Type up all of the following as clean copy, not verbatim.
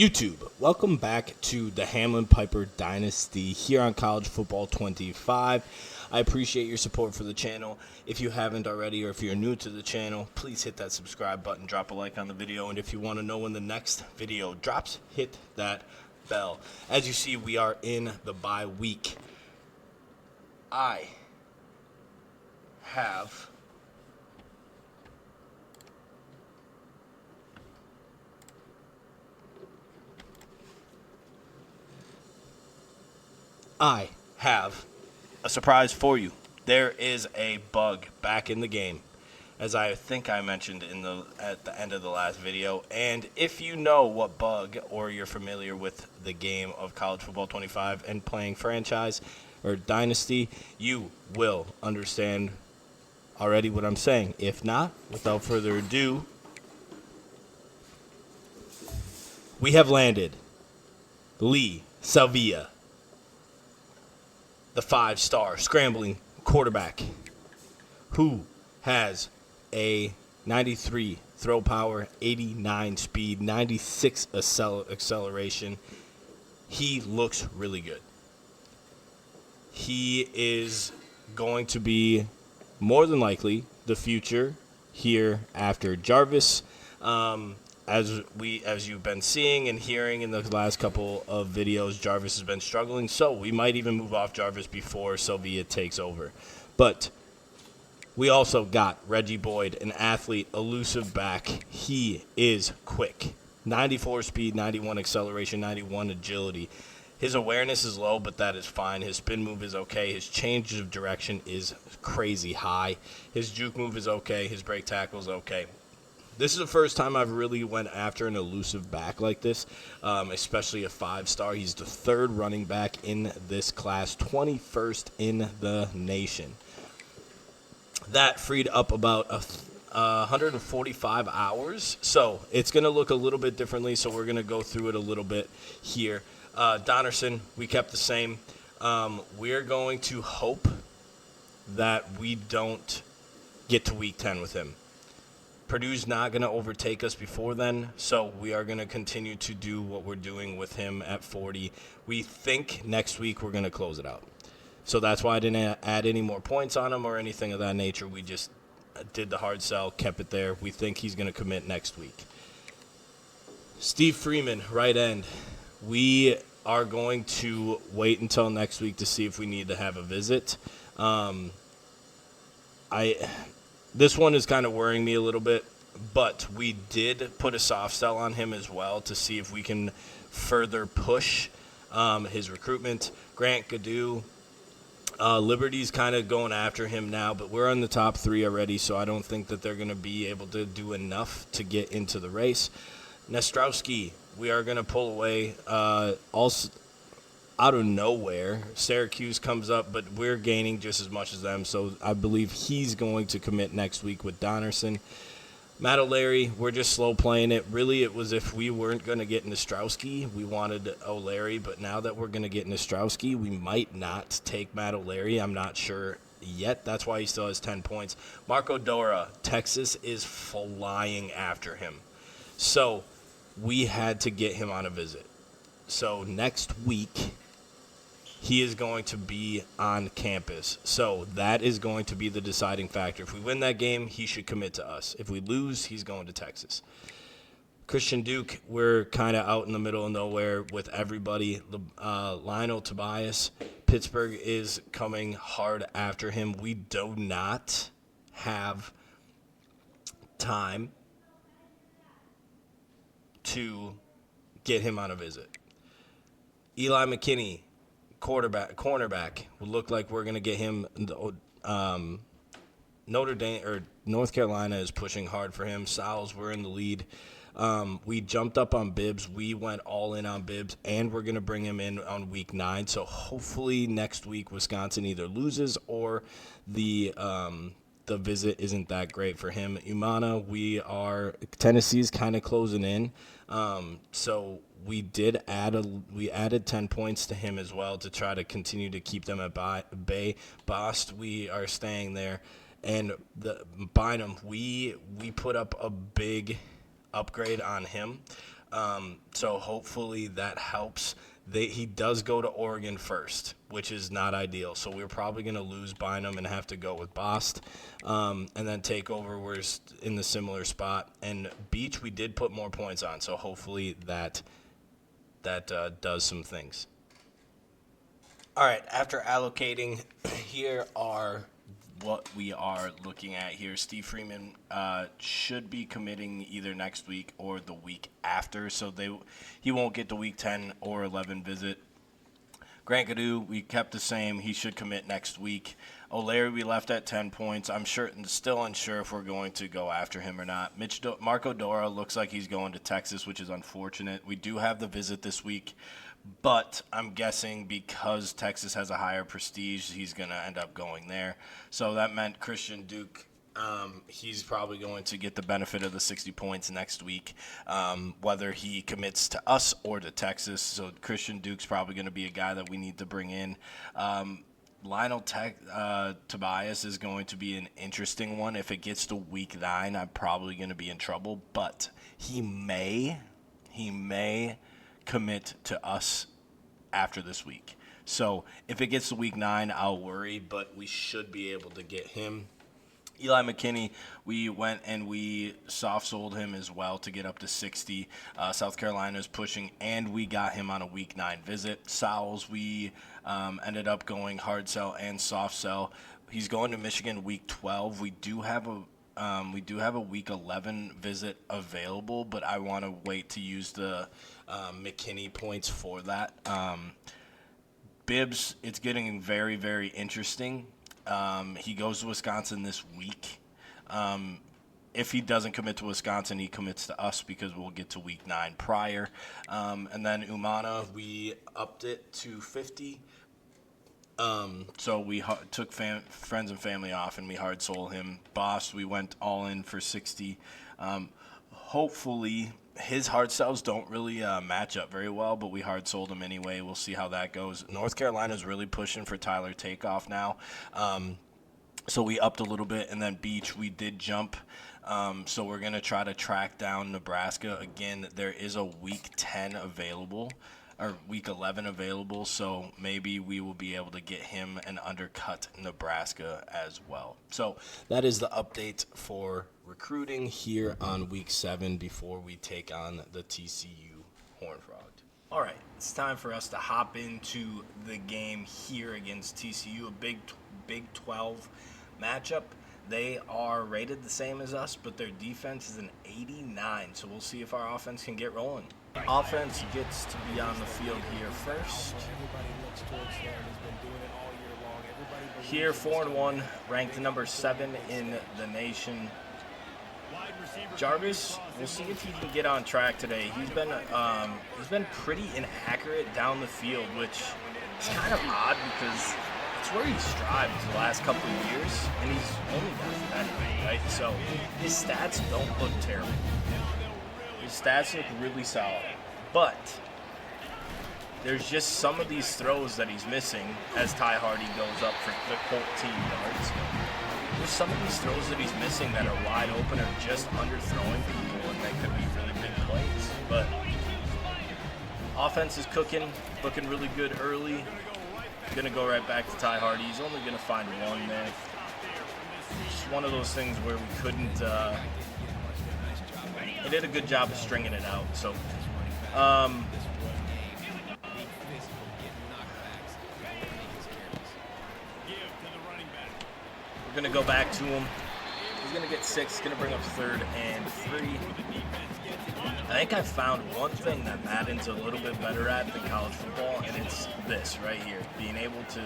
YouTube, welcome back to the Hamlin Piper Dynasty here on College Football 25. I appreciate your support for the channel. If you haven't already, or if you're new to the channel, please hit that subscribe button, drop a like on the video, and if you want to know when the next video drops, hit that bell. As you see, we are in the bye week. I have a surprise for you. There is a bug back in the game, as I think I mentioned at the end of the last video. And if you know what bug, or you're familiar with the game of College Football 25 and playing franchise or dynasty, you will understand already what I'm saying. If not, without further ado, we have landed Lee Salvia, the 5-star scrambling quarterback who has a 93 throw power, 89 speed, 96 acceleration. He looks really good. He is going to be more than likely the future here after Jarvis. As you've been seeing and hearing in the last couple of videos, Jarvis has been struggling, so we might even move off Jarvis before Sylvia takes over. But we also got Reggie Boyd, an athlete, elusive back. He is quick. 94 speed, 91 acceleration, 91 agility. His awareness is low, but that is fine. His spin move is okay. His change of direction is crazy high. His juke move is okay. His break tackle is okay. This is the first time I've really went after an elusive back like this, especially a 5-star. He's the 3rd running back in this class, 21st in the nation. That freed up about 145 hours, so it's going to look a little bit differently, so we're going to go through it a little bit here. Donnerson, we kept the same. We're going to hope that we don't get to week 10 with him. Purdue's not going to overtake us before then, so we are going to continue to do what we're doing with him at 40. We think next week we're going to close it out. So that's why I didn't add any more points on him or anything of that nature. We just did the hard sell, kept it there. We think he's going to commit next week. Steve Freeman, right end. We are going to wait until next week to see if we need to have a visit. This one is kind of worrying me a little bit, but we did put a soft sell on him as well to see if we can further push his recruitment. Grant Gadu, Liberty's kind of going after him now, but we're on the top 3 already, so I don't think that they're going to be able to do enough to get into the race. Nestrowski, we are going to pull away also out of nowhere. Syracuse comes up, but we're gaining just as much as them, so I believe he's going to commit next week with Donnerson. Matt O'Leary, we're just slow playing it. Really, it was if we weren't going to get Nestrowski, we wanted O'Leary, but now that we're going to get Nestrowski, we might not take Matt O'Leary. I'm not sure yet. That's why he still has 10 points. Marco Dora, Texas is flying after him. So we had to get him on a visit. So next week, he is going to be on campus. So that is going to be the deciding factor. If we win that game, he should commit to us. If we lose, he's going to Texas. Christian Duke, we're kind of out in the middle of nowhere with everybody. Lionel Tobias, Pittsburgh is coming hard after him. We do not have time to get him on a visit. Eli McKinney, cornerback, would look like we're going to get him. Notre Dame or North Carolina is pushing hard for him. Sowles, we're in the lead. We jumped up on Bibbs. We went all in on Bibbs, and we're going to bring him in on week 9. So hopefully next week Wisconsin either loses or the visit isn't that great for him. Umana, Tennessee's kind of closing in. So we added 10 points to him as well to try to continue to keep them at bay. Bost, we are staying there. And Bynum, we put up a big upgrade on him. So hopefully that helps. He does go to Oregon first, which is not ideal. So we're probably going to lose Bynum and have to go with Bost, and then take over. We're in the similar spot. And Beach, we did put more points on, so hopefully that does some things. All right, after allocating, here are what we are looking at here. Steve Freeman should be committing either next week or the week after, so he won't get the week 10 or 11 visit. Grant Gadu, we kept the same. He should commit next week. O'Leary, we left at 10 points. I'm still unsure if we're going to go after him or not. Marco Dora looks like he's going to Texas, which is unfortunate. We do have the visit this week, but I'm guessing because Texas has a higher prestige, he's going to end up going there. So that meant Christian Duke, he's probably going to get the benefit of the 60 points next week, whether he commits to us or to Texas. So Christian Duke's probably going to be a guy that we need to bring in. Lionel Tobias is going to be an interesting one. If it gets to week 9, I'm probably going to be in trouble, but he may commit to us after this week. So if it gets to week 9, I'll worry, but we should be able to get him. Eli McKinney, we went and we soft sold him as well to get up to 60. South Carolina's pushing, and we got him on a week 9 visit. Sowles, we ended up going hard sell and soft sell. He's going to Michigan week 12. We do have a week 11 visit available, but I want to wait to use the McKinney points for that. Bibbs, it's getting very, very interesting. He goes to Wisconsin this week. If he doesn't commit to Wisconsin, he commits to us because we'll get to week 9 prior. And then Umana, we upped it to 50. So we took friends and family off, and we hard sold him. Boss, we went all in for 60. Hopefully, his hard sells don't really match up very well, but we hard sold him anyway. We'll see how that goes. North Carolina's really pushing for Tyler Takeoff now. So we upped a little bit, and then Beach, we did jump. So we're going to try to track down Nebraska. Again, there is a week 10 available, or week 11 available, so maybe we will be able to get him and undercut Nebraska as well. So that is the update for recruiting here on week 7 before we take on the TCU Horned Frog. All right, it's time for us to hop into the game here against TCU, a Big 12 matchup. They are rated the same as us, but their defense is an 89, so we'll see if our offense can get rolling. Offense gets to be on the field here first. Here, 4-1, ranked number 7 in the nation. Jarvis, we'll see if he can get on track today. He's been pretty inaccurate down the field, which is kind of odd because it's where he strived the last couple of years, and he's only done that, right? So his stats don't look terrible. His stats look really solid, but there's just some of these throws that he's missing as Ty Hardy goes up for 14 yards. There's some of these throws that he's missing that are wide open or just underthrowing people, and they could be really big plays. But offense is cooking, looking really good early. Going to go right back to Ty Hardy. He's only going to find one there. Just one of those things where we couldn't. He did a good job of stringing it out. So, we're going to go back to him. He's going to get 6. He's going to bring up 3rd and 3. I think I found one thing that Madden's a little bit better at than college football, and it's this right here. Being able to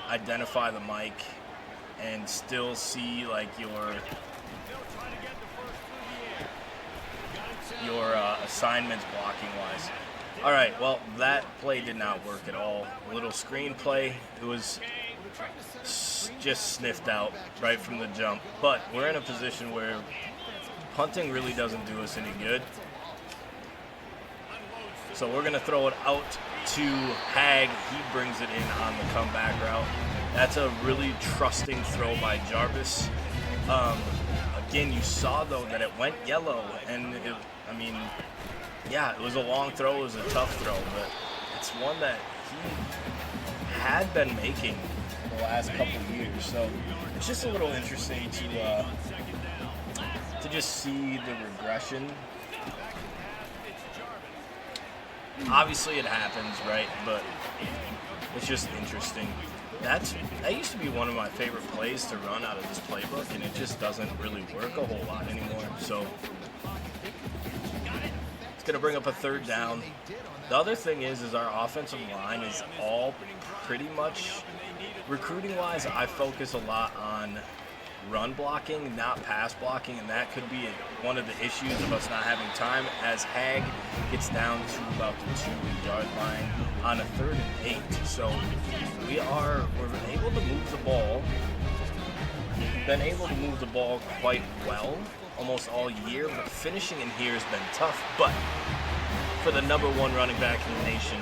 identify the mic and still see like your assignments blocking-wise. All right, well, that play did not work at all. A little screen play. It was just sniffed out right from the jump. But we're in a position where punting really doesn't do us any good. So we're going to throw it out to Hag. He brings it in on the comeback route. That's a really trusting throw by Jarvis. again, you saw, though, that it went yellow. And, I mean, yeah, it was a long throw. It was a tough throw. But it's one that he had been making the last couple years. So it's just a little interesting to just see the regression. Obviously, it happens, right? But it's just interesting. That used to be one of my favorite plays to run out of this playbook, and it just doesn't really work a whole lot anymore. So it's going to bring up a third down. The other thing is our offensive line is all pretty much, recruiting-wise, I focus a lot on run blocking, not pass blocking, and that could be one of the issues of us not having time as Hag gets down to about the 2-yard line on a 3rd and 8. So we've been able to move the ball. We've been able to move the ball quite well almost all year, but finishing in here has been tough. But for the number 1 running back in the nation,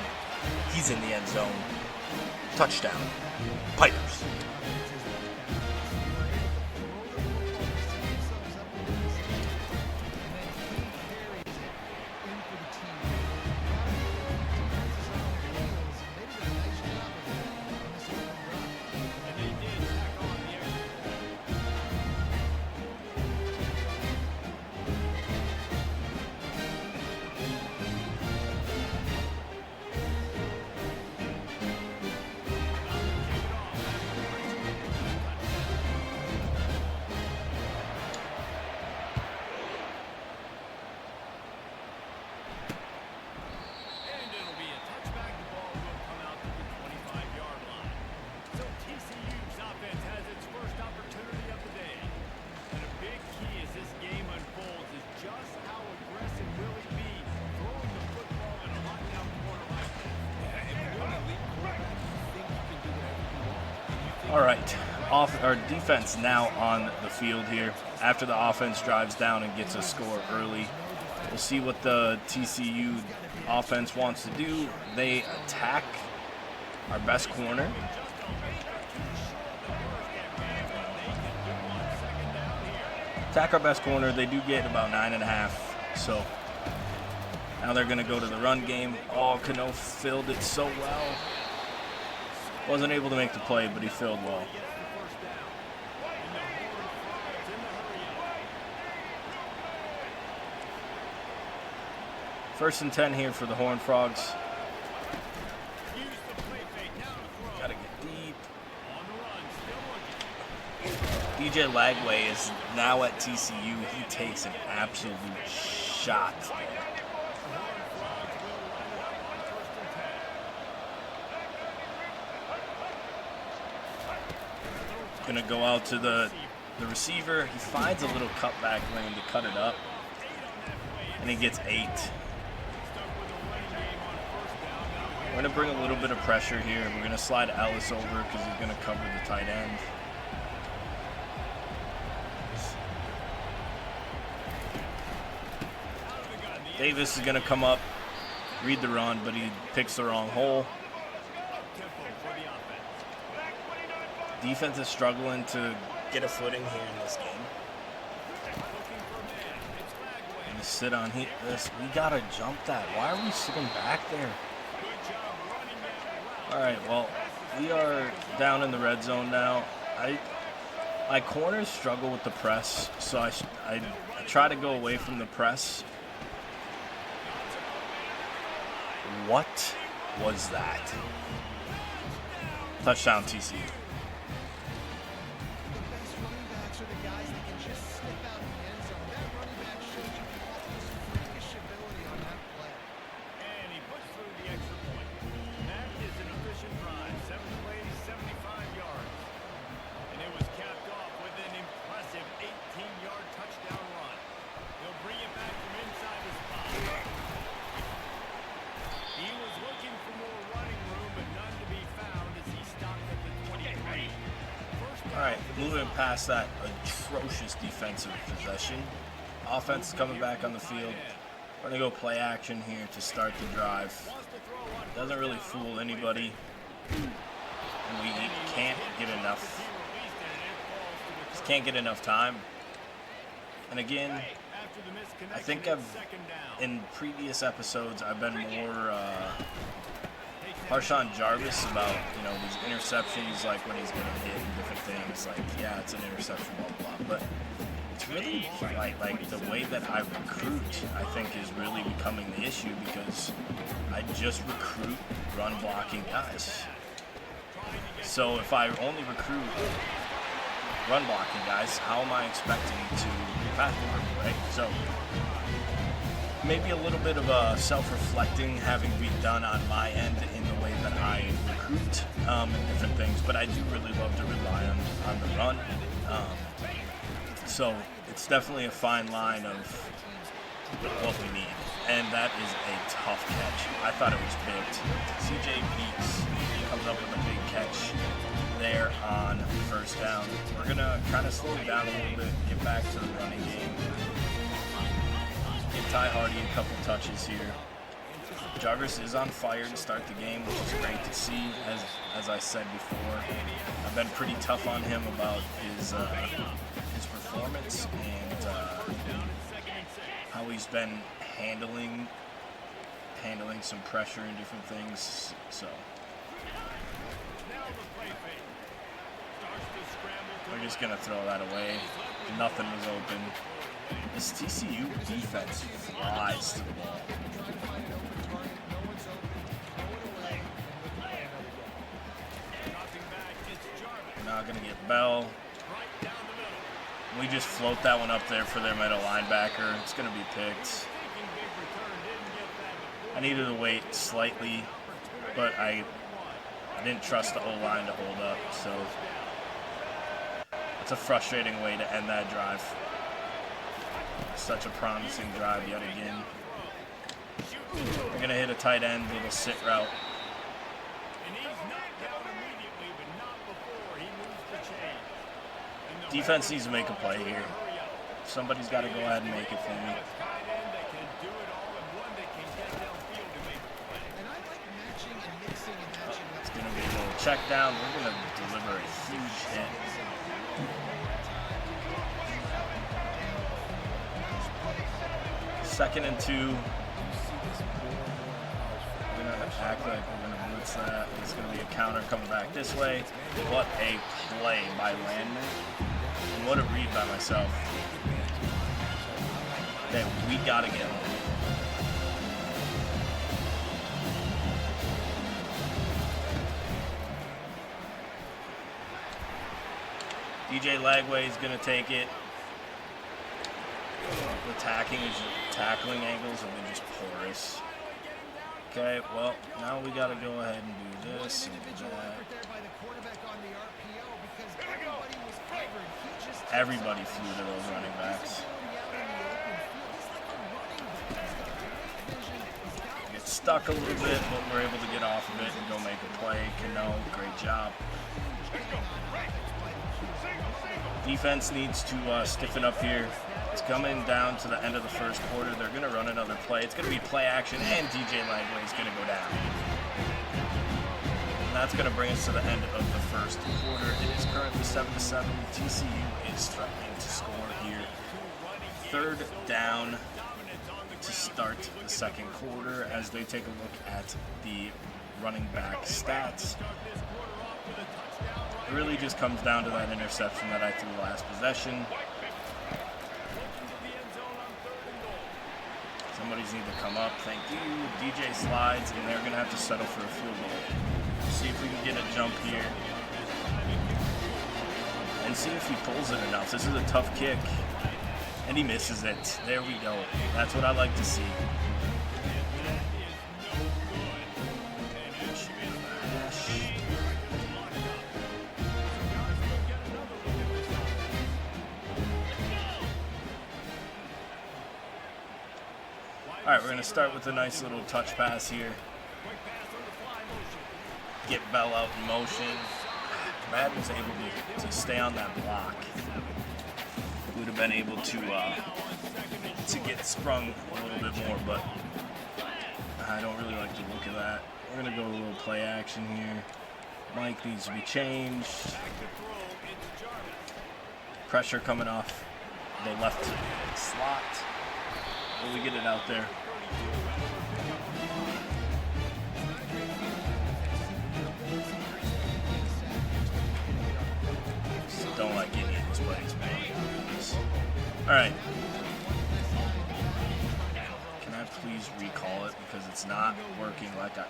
he's in the end zone. Touchdown, Pipers. All right, our defense now on the field here. After the offense drives down and gets a score early, we'll see what the TCU offense wants to do. They attack our best corner. They do get about 9.5. So now they're going to go to the run game. Oh, Cano filled it so well. Wasn't able to make the play, but he filled well. First and 10 here for the Horned Frogs. Gotta get deep. DJ Lagway is now at TCU. He takes an absolute shot. Gonna go out to the receiver. He finds a little cutback lane to cut it up, and he gets 8. We're gonna bring a little bit of pressure here. We're gonna slide Ellis over because he's gonna cover the tight end. Davis is gonna come up, read the run, but he picks the wrong hole. Defense is struggling to get a footing here in this game. And to sit on this, we gotta jump that. Why are we sitting back there? All right, well, we are down in the red zone now. My corners struggle with the press, so I try to go away from the press. What was that? Touchdown TCU. Moving past that atrocious defensive possession. Offense is coming back on the field. We're going to go play action here to start the drive. Doesn't really fool anybody. And we can't get enough. Just can't get enough time. And again, I think in previous episodes, I've been more harsh on Jarvis about, these interceptions, like when he's getting hit and different things. Like, yeah, it's an interception, blah, blah. But it's really like the way that I recruit, I think, is really becoming the issue, because I just recruit run blocking guys. So if I only recruit run blocking guys, how am I expecting to pass block, right? So maybe a little bit of a self-reflecting having to be done on my end in the way that I recruit and different things, but I do really love to rely on the run. So it's definitely a fine line of what we need, and that is a tough catch. I thought it was picked. CJ Peaks comes up with a big catch there on first down. We're going to kind of slow it down a little bit, get back to the running game. Give Ty Hardy a couple touches here. Jarvis is on fire to start the game, which is great to see. As I said before, I've been pretty tough on him about his performance and how he's been handling some pressure and different things. So we're just gonna throw that away. Nothing was open. This TCU defense flies to the ball. We're not gonna get Bell. We just float that one up there for their middle linebacker. It's gonna be picked. I needed to wait slightly, but I didn't trust the O-line to hold up, so it's a frustrating way to end that drive. Such a promising drive yet again. We're going to hit a tight end, little sit route. Defense needs to make a play here. Somebody's got to go ahead and make it for me. It's going to be a little check down. We're going to deliver a huge hit. Second and 2. We're going to act like we're going to blitz that. It's going to be a counter coming back this way. What a play by Landman. And what a read by myself. Okay, we got to get him. DJ Lagway is going to take it. The tackling angles have been just porous. Okay, well, now we got to go ahead and do this and do that. Everybody flew to those running backs. Get stuck a little bit, but we're able to get off of it and go make a play. Cano, great job. Defense needs to stiffen up here. It's coming down to the end of the first quarter. They're going to run another play. It's going to be play action, and DJ Lagway is going to go down. And that's going to bring us to the end of the first quarter. It is currently 7-7. TCU is threatening to score here. Third down to start the second quarter as they take a look at the running back stats. It really just comes down to that interception that I threw last possession. Somebody's need to come up. Thank you. DJ slides, and they're going to have to settle for a field goal. See if we can get a jump here. And see if he pulls it enough. This is a tough kick. And he misses it. There we go. That's what I like to see. All right, we're going to start with a nice little touch pass here. Get Bell out in motion. Brad was able to stay on that block. Would have been able to get sprung a little bit more, but I don't really like the look of that. We're going to go a little play action here. Mike needs to be changed. Pressure coming off the left slot. Will we get it out there? Just don't like any of these plays, man. All right. Can I please recall it because it's not working like I.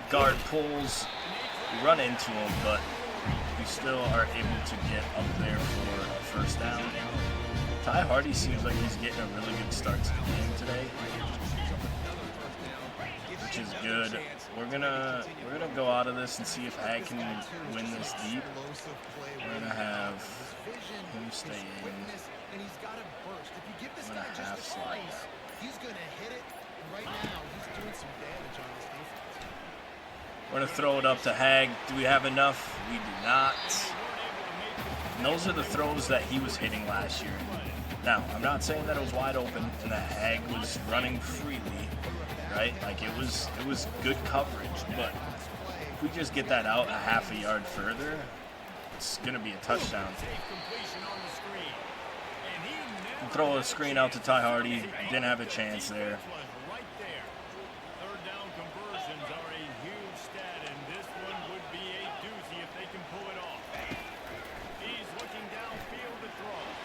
Guard pulls, we run into him, but we still are able to get up there for a first down. Ty Hardy seems like he's getting a really good start to the game today, which is good. We're gonna go out of this and see if Hag can win this deep. We're gonna have him stay in. I'm gonna half slide that. He's gonna hit it right now. He's doing some damage on this defense. We're going to throw it up to Hag. Do we have enough? We do not. And those are the throws that he was hitting last year. Now, I'm not saying that it was wide open and that Hag was running freely, right? Like, it was good coverage. But if we just get that out a half a yard further, it's going to be a touchdown. We'll throw a screen out to Ty Hardy. Didn't have a chance there.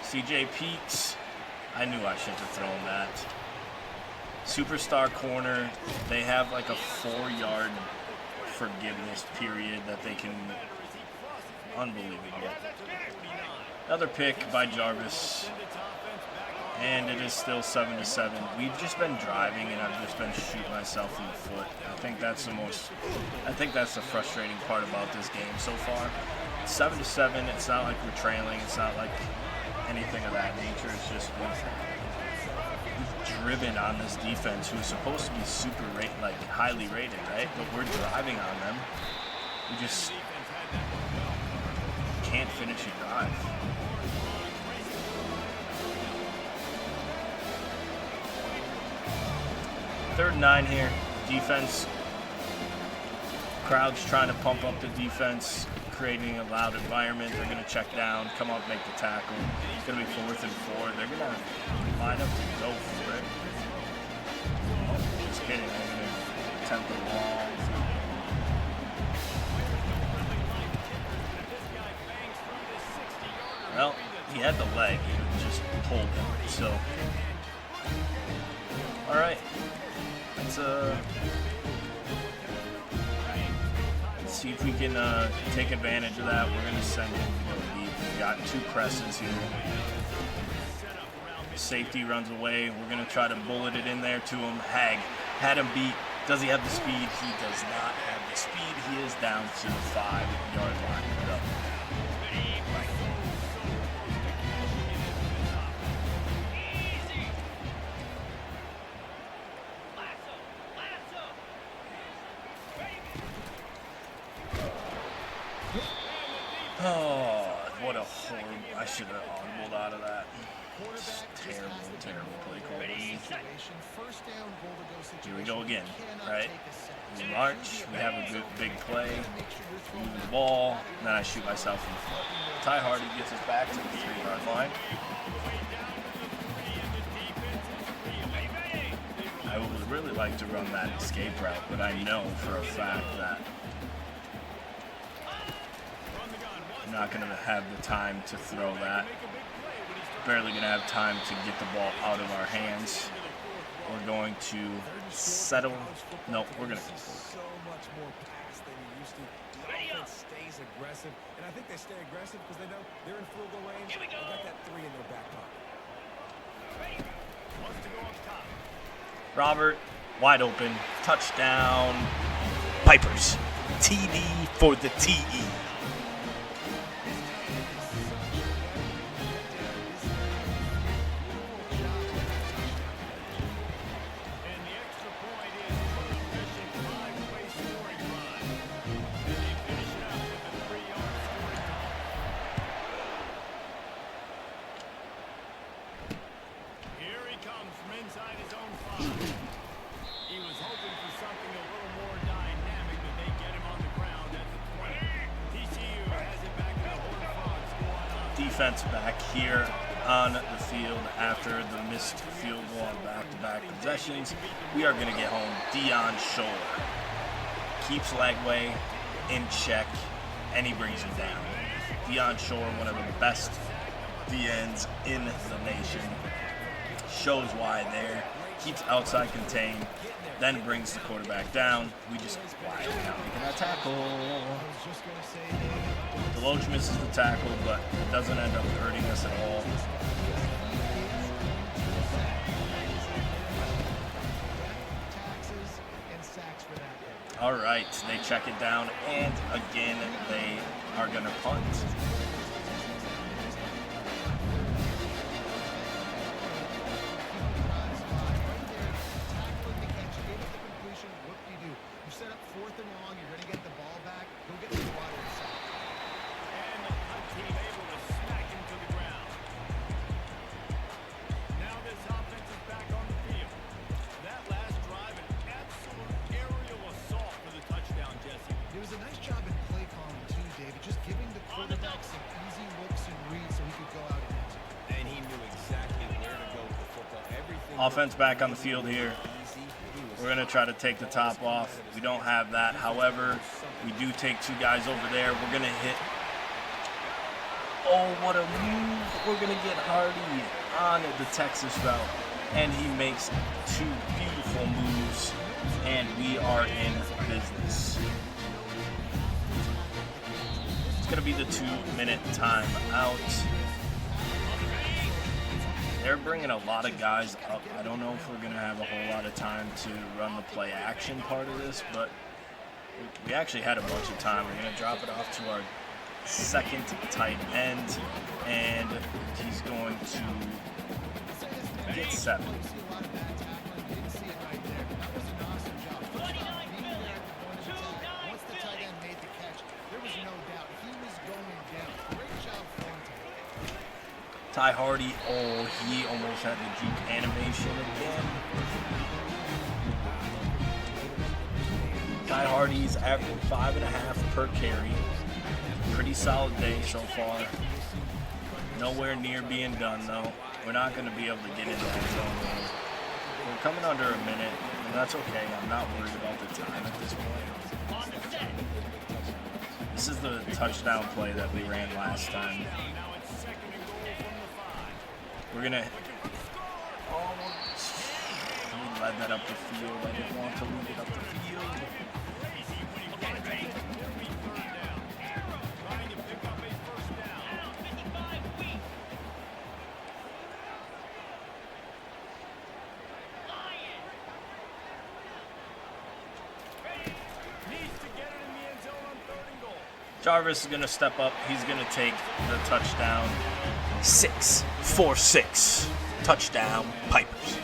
CJ peeks. I knew I shouldn't have thrown that. Superstar corner. They have like a 4-yard forgiveness period that they can. Unbelievable. Another pick by Jarvis. And it is still 7-7. We've just been driving and I've just been shooting myself in the foot. I think that's the frustrating part about this game so far. 7-7. It's not like we're trailing. It's not like anything of that nature. It's just we've driven on this defense who's supposed to be super highly rated, right? But we're driving on them. We just can't finish a drive. Third and 9 here. Defense. Crowd's trying to pump up the defense, creating a loud environment. They're going to check down, come up, make the tackle. It's going to be 4th and 4. They're going to line up and go for it. Oh, just kidding. They're going to attempt the long throw. Well, he had the leg. He just pulled him. So, all right. Let's see if we can take advantage of that. We're going to send him to go deep. We've got 2 presses here. Safety runs away. We're going to try to bullet it in there to him. Hag had him beat. Does he have the speed? He does not have the speed. He is down to the 5-yard line. Oh, what a horrible. I should have audibled out of that. It's terrible, terrible play calling. Here we go again, right? We march, we have a good big play, moving the ball, and then I shoot myself in the foot. Ty Hardy gets us back to the 3-yard line. I would really like to run that escape route, but I know for a fact that I'm not going to have the time to throw that. Barely going to have time to get the ball out of our hands. We're going to settle. No, we're going to. So much more pass than you used to. The offense stays aggressive, and I think they stay aggressive because they know they're in field goal range. They got that 3 in their back pocket. Wants to go up top. Robert, wide open, touchdown. Pipers, TD for the TE. defense back here on the field after the missed field goal on back-to-back possessions. We are going to get home. Dion Shore keeps Lagway in check, and he brings it down. Dion Shore, one of the best DNs in the nation, shows why there. Keeps outside contained, then brings the quarterback down. We just why are we not making that tackle? Deloach misses the tackle, but it doesn't end up hurting us at all. All right, they check it down, and again, they are going to punt. Offense back on the field here. We're going to try to take the top off. We don't have that. However, we do take two guys over there. We're going to hit. Oh, what a move. We're going to get Hardy on the Texas route. And he makes two beautiful moves. And we are in business. It's going to be the 2-minute timeout. They're bringing a lot of guys up. I don't know if we're going to have a whole lot of time to run the play action part of this, but we actually had a bunch of time. We're going to drop it off to our second tight end, and he's going to get 7. Ty Hardy, oh, he almost had the juke animation again. Ty Hardy's averaging 5.5 per carry. Pretty solid day so far. Nowhere near being done though. We're not going to be able to get in that zone. We're coming under a minute, and that's okay. I'm not worried about the time at this point. This is the touchdown play that we ran last time. We're going to... Oh, we led that up the field. I didn't want to lead it up the field. Jarvis is going to step up. He's going to take the touchdown. 6-4-6. Touchdown, Pipers.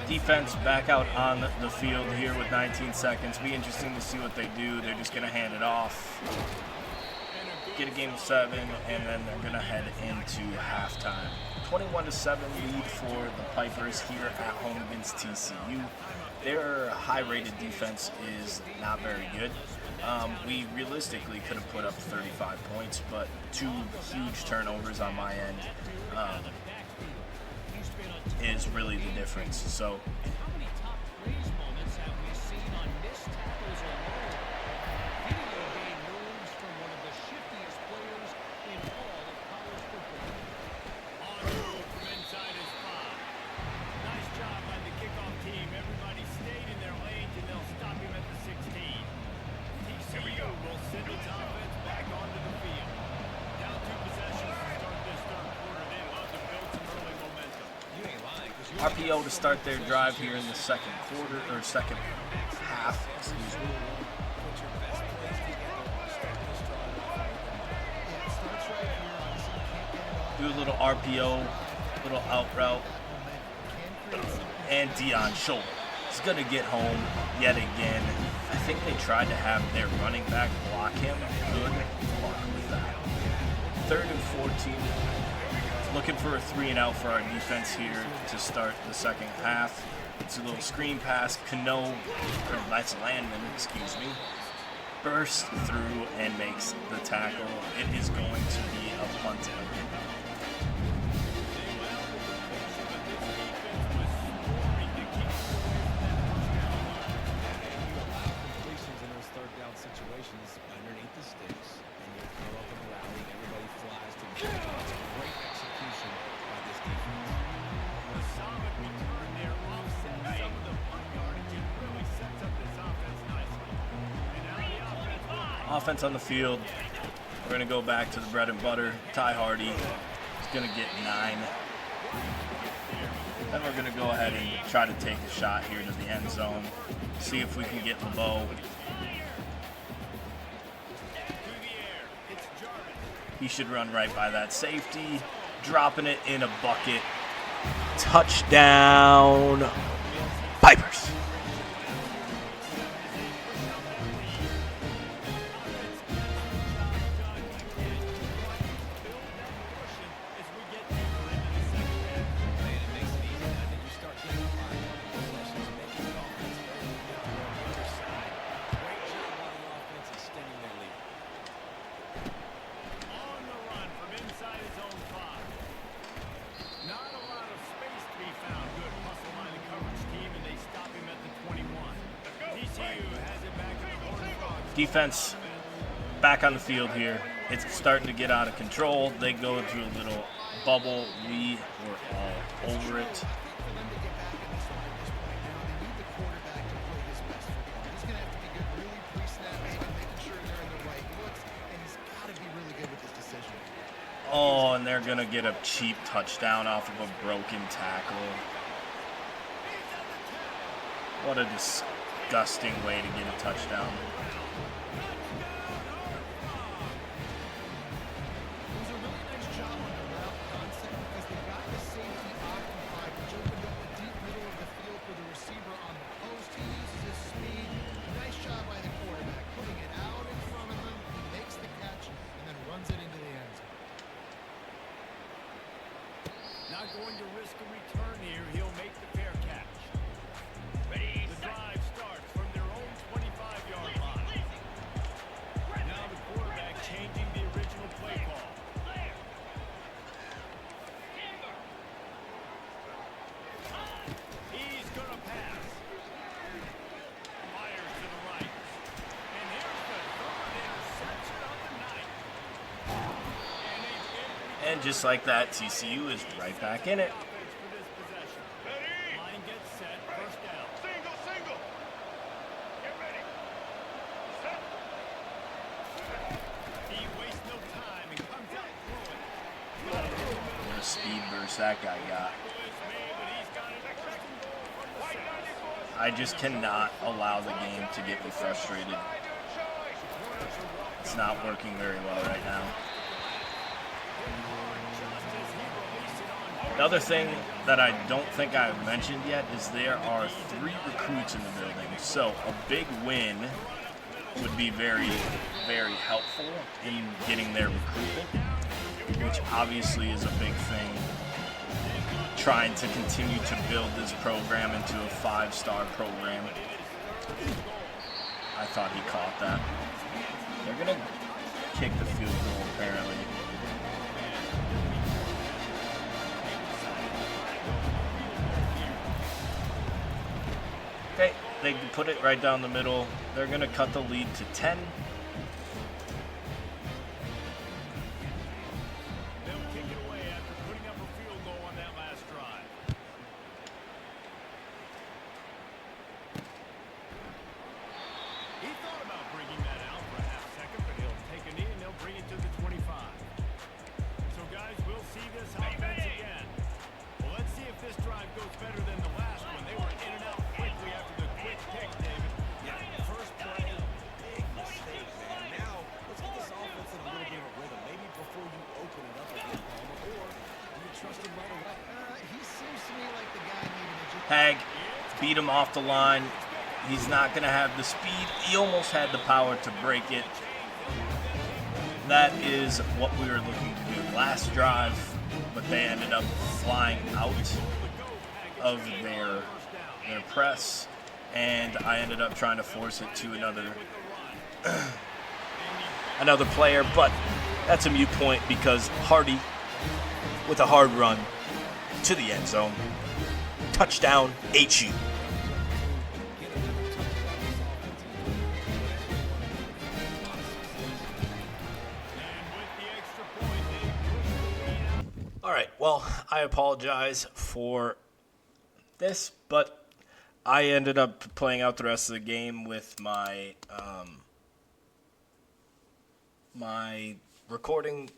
Defense back out on the field here with 19 seconds. Be interesting to see what they do. They're just going to hand it off, get a game of 7, and then they're going to head into halftime. 21-7 lead for the Pipers here at home against TCU. Their high-rated defense is not very good. We realistically could have put up 35 points, but 2 huge turnovers on my end is really the difference. So RPO to start their drive here in the second quarter, or second half, excuse me. Do a little RPO, little out route. And Deion shoulder. He's going to get home yet again. I think they tried to have their running back block him. Good luck with that. 3rd and 14. Looking for a 3-and-out for our defense here to start the second half. It's a little screen pass. That's Landman, excuse me. Bursts through and makes the tackle. It is going to be a punt. Offense on the field. We're going to go back to the bread and butter. Ty Hardy is going to get 9. Then we're going to go ahead and try to take a shot here to the end zone. See if we can get LeBeau. He should run right by that safety. Dropping it in a bucket. Touchdown, Pipers. Defense back on the field here. It's starting to get out of control. They go through a little bubble. We were all over it. Oh, and they're going to get a cheap touchdown off of a broken tackle. What a disgusting way to get a touchdown. Going to risk a return here. He'll make the fair catch. Ready, the drive starts from their own 25-yard line. Now the quarterback changing the original play call. He's going to pass. Fires to the right. And here's the third interception of the night. And just like that, TCU is right back in it. Line gets set, first down. Single. Get ready. Set. He wastes no time and comes out throwing. What a speed burst that guy got. I just cannot allow the game to get me frustrated. It's not working very well right now. The other thing that I don't think I've mentioned yet is there are 3 recruits in the building. So a big win would be very, very helpful in getting their recruitment, which obviously is a big thing. Trying to continue to build this program into a 5-star program. I thought he caught that. They're going to kick the field goal apparently. Okay, they put it right down the middle. They're going to cut the lead to 10. They'll kick it away after putting up a field goal on that last drive. He thought about bringing that out for a half second, but he'll take a knee and they'll bring it to the 25. So, guys, we'll see this offense again. Well, let's see if this drive goes looks better than the last one. They were in and out quickly after the quick pick, David. Yeah, first play, big mistake, man. Now, let's get this offense in a little bit of a rhythm. Maybe before you open it up again, Palmer, or do you trust him right away? He seems to me like the guy needing a Hag beat him off the line. He's not going to have the speed. He almost had the power to break it. That is what we were looking to do last drive, but they ended up flying out of their press, and I ended up trying to force it to another player, but that's a moot point because Hardy, with a hard run to the end zone, touchdown, HU. All right, well, I apologize for this, but I ended up playing out the rest of the game with my my recording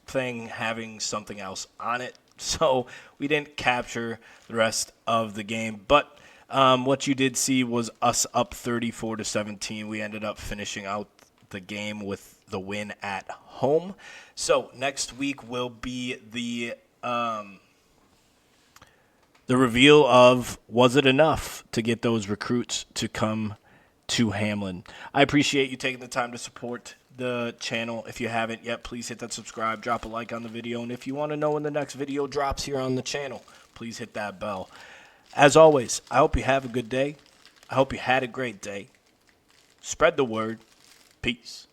thing having something else on it, so we didn't capture the rest of the game. But what you did see was us up 34-17. We ended up finishing out the game with the win at home. So next week will be the reveal of was it enough to get those recruits to come to Hamline. I appreciate you taking the time to support the channel. If you haven't yet, please hit that subscribe, drop a like on the video, and if you want to know when the next video drops here on the channel, please hit that bell. As always, I hope you have a good day. I hope you had a great day. Spread the word. Peace.